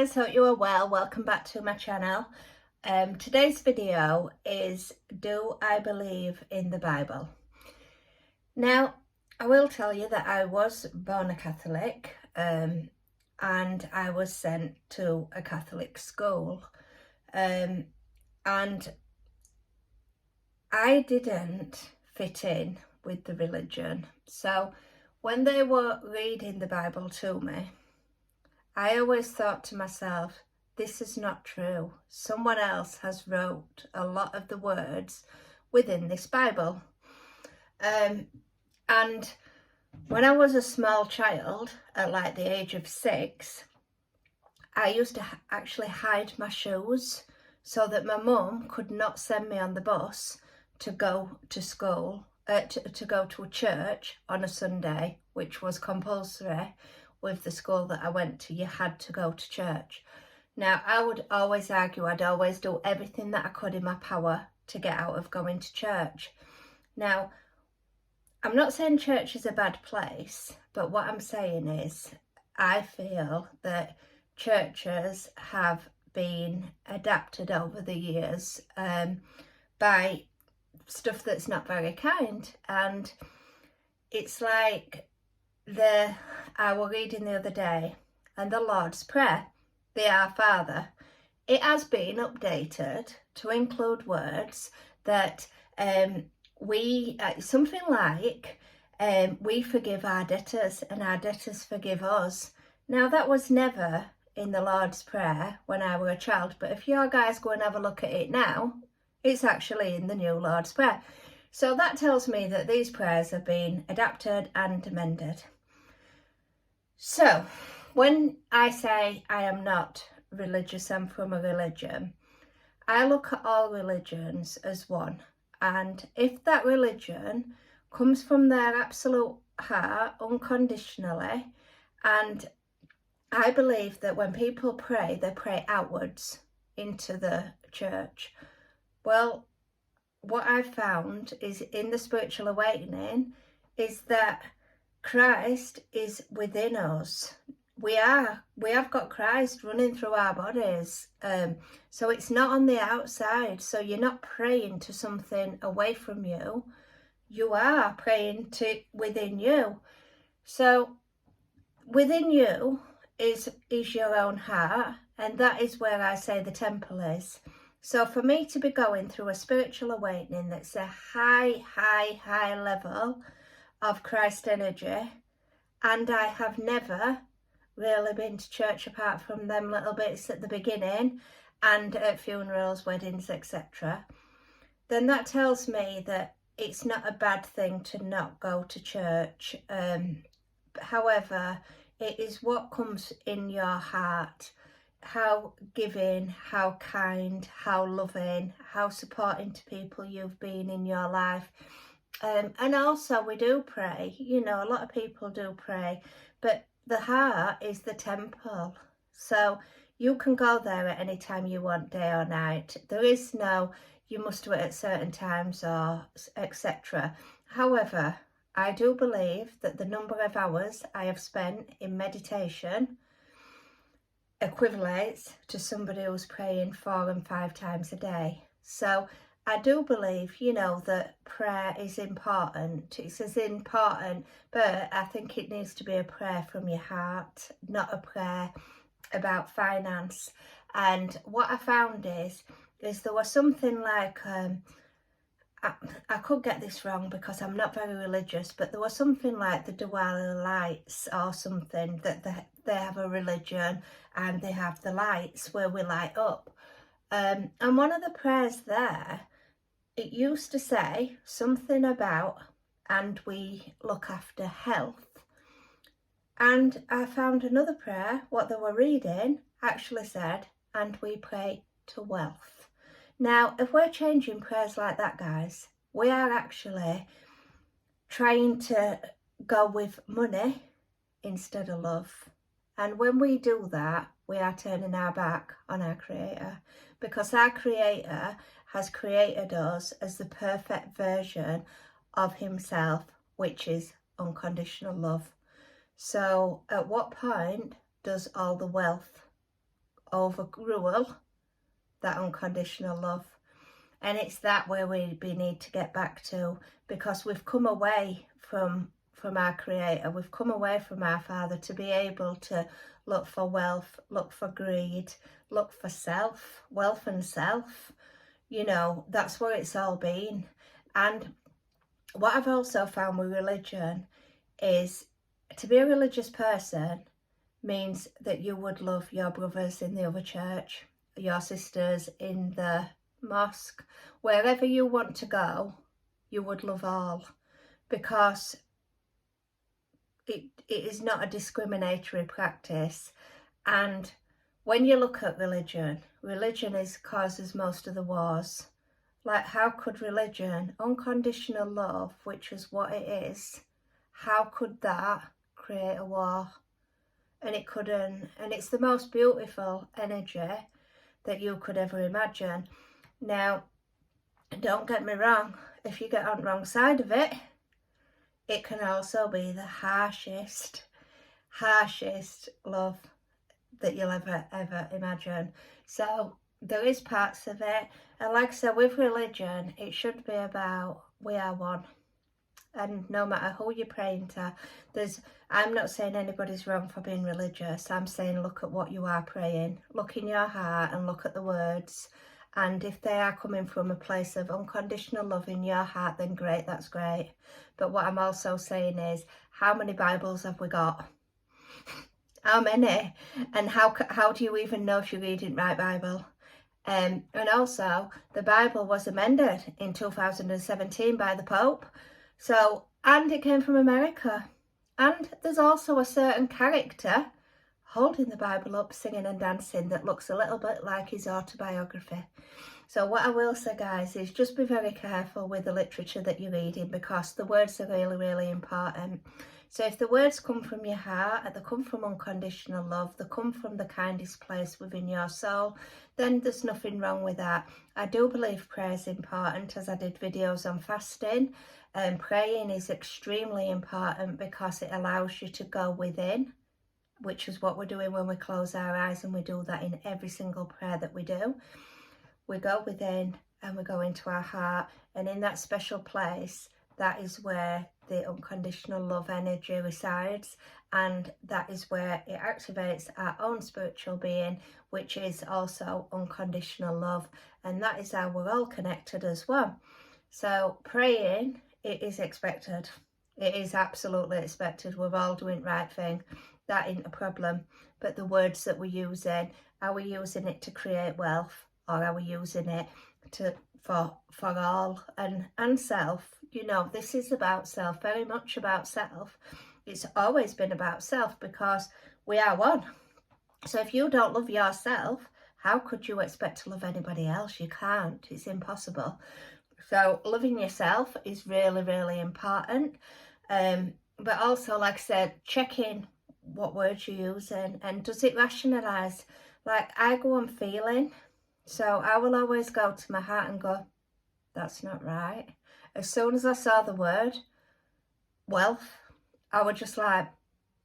guys, hope you are well. Welcome back to my channel. Today's video is, do I believe in the Bible? Now, I will tell you that I was born a Catholic and I was sent to a Catholic school, and I didn't fit in with the religion. So when they were reading the Bible to me, I always thought to myself, this is not true. Someone else has wrote a lot of the words within this Bible. And when I was a small child, at like the age of 6, I used to actually hide my shoes so that my mum could not send me on the bus to go to school, to go to a church on a Sunday, which was compulsory. With the school that I went to, you had to go to church. Now, I would always argue, I'd always do everything that I could in my power to get out of going to church. Now, I'm not saying church is a bad place, but what I'm saying is I feel that churches have been adapted over the years by stuff that's not very kind. And it's like I was reading the other day, and the Lord's Prayer, the Our Father, it has been updated to include words that something like we forgive our debtors and our debtors forgive us. Now, that was never in the Lord's Prayer when I was a child, but if you guys go and have a look at it now, it's actually in the new Lord's Prayer. So that tells me that these prayers have been adapted and amended. So when I say I am not religious, I'm from a religion, I look at all religions as one. And if that religion comes from their absolute heart, unconditionally, and I believe that when people pray, they pray outwards into the church. Well, what I've found is in the spiritual awakening is that Christ is within us. We have got Christ running through our bodies. So it's not on the outside. So you're not praying to something away from you. You are praying to within you. So within you is your own heart, and that is where I say the temple is. So for me to be going through a spiritual awakening that's a high level of Christ energy, and I have never really been to church apart from them little bits at the beginning and at funerals, weddings, etc., then that tells me that it's not a bad thing to not go to church. However, it is what comes in your heart. How giving, how kind, how loving, how supporting to people you've been in your life. And also we do pray, a lot of people do pray, but the heart is the temple. So you can go there at any time you want, day or night. There is no, you must do it at certain times or etc. However, I do believe that the number of hours I have spent in meditation equivalates to somebody who's praying 4 and 5 times a day. So I do believe, that prayer is important. It's as important, but I think it needs to be a prayer from your heart, not a prayer about finance. And what I found is there was something like, I could get this wrong because I'm not very religious, but there was something like the Diwali lights or something, that they have a religion and they have the lights where we light up. And one of the prayers there, it used to say something about, and we look after health. And I found another prayer, what they were reading actually said, and we pray to wealth. Now, if we're changing prayers like that, guys, we are actually trying to go with money instead of love. And when we do that, we are turning our back on our Creator, because our Creator has created us as the perfect version of Himself, which is unconditional love. So at what point does all the wealth overrule that unconditional love. And it's that where we need to get back to, because we've come away from our Creator, we've come away from our Father to be able to look for wealth, look for greed, look for self, wealth and self. You know, that's where it's all been. And what I've also found with religion is, to be a religious person means that you would love your brothers in the other church, your sisters in the mosque, wherever you want to go, you would love all, because it is not a discriminatory practice. And when you look at religion causes most of the wars. Like, how could religion, unconditional love, which is what it is, how could that create a war? And it couldn't. And it's the most beautiful energy that you could ever imagine. Now, don't get me wrong, if you get on the wrong side of it, it can also be the harshest love that you'll ever imagine. So there is parts of it, and like I said, with religion, it should be about we are one. And no matter who you're praying to, I'm not saying anybody's wrong for being religious. I'm saying look at what you are praying. Look in your heart and look at the words. And if they are coming from a place of unconditional love in your heart, then great, that's great. But what I'm also saying is, how many Bibles have we got? How many? And how do you even know if you're reading the right Bible? And also, the Bible was amended in 2017 by the Pope. So, and it came from America. And there's also a certain character holding the Bible up, singing and dancing, that looks a little bit like his autobiography. So what I will say, guys, is just be very careful with the literature that you're reading, because the words are really important. So if the words come from your heart, they come from unconditional love, they come from the kindest place within your soul, then there's nothing wrong with that. I do believe prayer is important, as I did videos on fasting, and praying is extremely important because it allows you to go within, which is what we're doing when we close our eyes, and we do that in every single prayer that we do. We go within and we go into our heart, and in that special place, that is where the unconditional love energy resides, and that is where it activates our own spiritual being, which is also unconditional love, and that is how we're all connected as well. So praying, it is expected. It is absolutely expected. We're all doing the right thing. That ain't a problem. But the words that we're using, are we using it to create wealth, or are we using it for all and self? You know, this is about self, very much about self. It's always been about self, because we are one. So if you don't love yourself, how could you expect to love anybody else? You can't. It's impossible. So loving yourself is really important. But also, like I said, checking what words you're using, and does it rationalise? Like, I go on feeling, so I will always go to my heart and go, that's not right. As soon as I saw the word wealth, I was just like,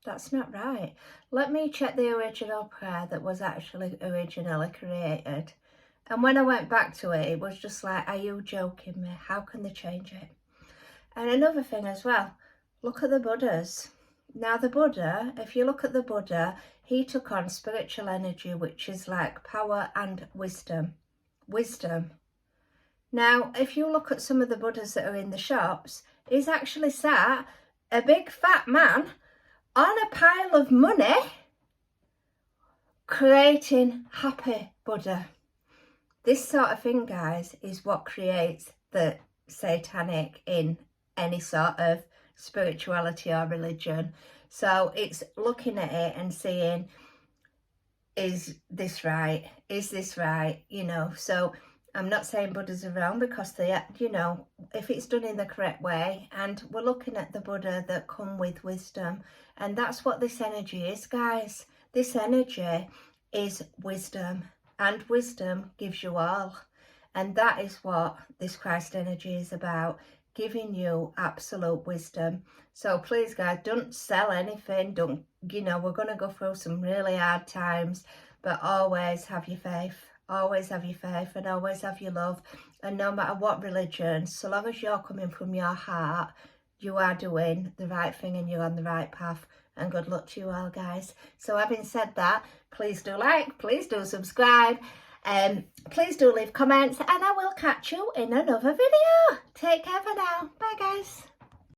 that's not right. Let me check the original prayer that was actually originally created. And when I went back to it, it was just like, are you joking me? How can they change it? And another thing as well, look at the Buddhas. Now the Buddha, if you look at the Buddha, he took on spiritual energy, which is like power and wisdom. Now, if you look at some of the Buddhas that are in the shops, he's actually sat, a big fat man, on a pile of money, creating happy Buddha. This sort of thing, guys, is what creates the satanic in any sort of spirituality or religion. So it's looking at it and seeing, is this right? Is this right? You know, so I'm not saying Buddhas are wrong, because they, you know, if it's done in the correct way, and we're looking at the Buddha that come with wisdom, and that's what this energy is, guys. This energy is wisdom, and wisdom gives you all, and that is what this Christ energy is about, giving you absolute wisdom. So please, guys, don't sell anything. Don't, you know, we're going to go through some really hard times, but always have your faith. Always have your faith and always have your love. And no matter what religion, so long as you're coming from your heart, you are doing the right thing and you're on the right path. And good luck to you all, guys. So having said that, please do like, please do subscribe, please do leave comments, and I will catch you in another video. Take care for now. Bye, guys.